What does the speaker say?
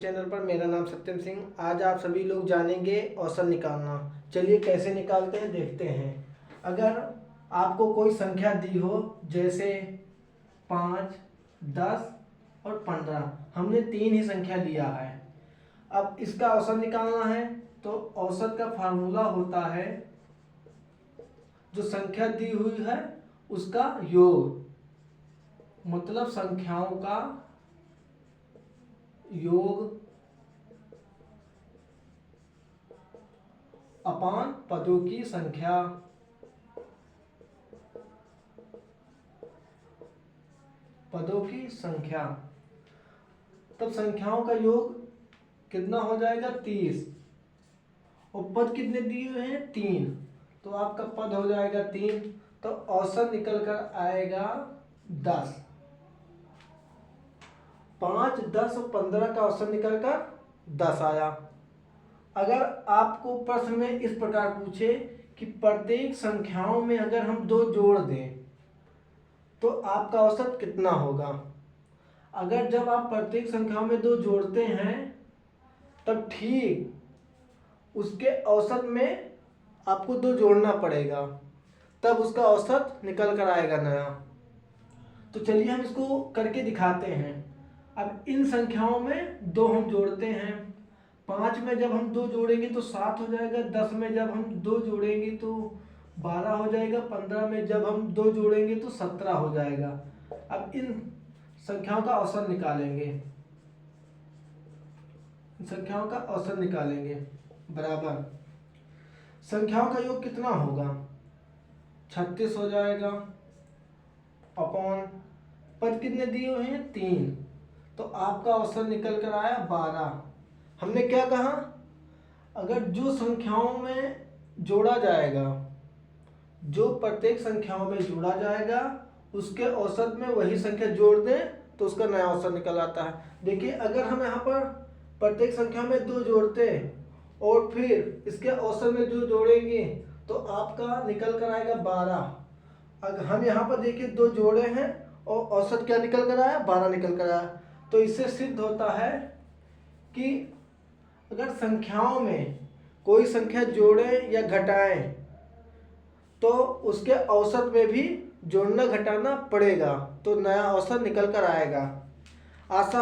Channel पर मेरा नाम सत्यम सिंह। आज आप सभी लोग जानेंगे औसत निकालना। चलिए कैसे निकालते हैं देखते हैं। अगर आपको कोई संख्या दी हो जैसे 5, 10 और 15, हमने 3 ही संख्या लिया है। अब इसका औसत निकालना है तो औसत का फार्मूला होता है जो संख्या दी हुई है उसका योग, मतलब संख्याओं का योग अपान पदों की संख्या। तब संख्याओं का योग कितना हो जाएगा 30, और पद कितने दिए हुए हैं 3, तो आपका पद हो जाएगा 3, तो औसत निकल कर आएगा 10। 5, 10 और 15 का औसत निकल कर 10 आया। अगर आपको प्रश्न में इस प्रकार पूछे कि प्रत्येक संख्याओं में अगर हम 2 जोड़ दें तो आपका औसत कितना होगा। अगर जब आप प्रत्येक संख्याओं में 2 जोड़ते हैं तब ठीक उसके औसत में आपको 2 जोड़ना पड़ेगा, तब उसका औसत निकल कर आएगा नया। तो चलिए हम इसको करके दिखाते हैं। अब इन संख्याओं में 2 हम जोड़ते हैं। 5 में जब हम 2 जोड़ेंगे तो 7 हो जाएगा, 10 में जब हम 2 जोड़ेंगे तो 12 हो जाएगा, 15 में जब हम 2 जोड़ेंगे तो 17 हो जाएगा। अब इन संख्याओं का औसत निकालेंगे। बराबर संख्याओं का योग कितना होगा 36 हो जाएगा, अपॉन पद कितने दिए हुए हैं 3, तो आपका औसत निकल कर आया 12। हमने क्या कहा, अगर जो संख्याओं में जोड़ा जाएगा, जो प्रत्येक संख्याओं में जोड़ा जाएगा उसके औसत में वही संख्या जोड़ दें तो उसका नया औसत निकल आता है। देखिए अगर हम यहाँ पर प्रत्येक संख्या में 2 जोड़ते और फिर इसके औसत में 2 जोड़ेंगे तो आपका निकल कर आएगा 12। अगर हम यहाँ पर देखिए 2 जोड़े हैं और औसत क्या निकल कर आया 12 निकल कर आया। तो इससे सिद्ध होता है कि अगर संख्याओं में कोई संख्या जोड़े या घटाएं तो उसके औसत में भी जोड़ना घटाना पड़ेगा, तो नया औसत निकल कर आएगा। आशा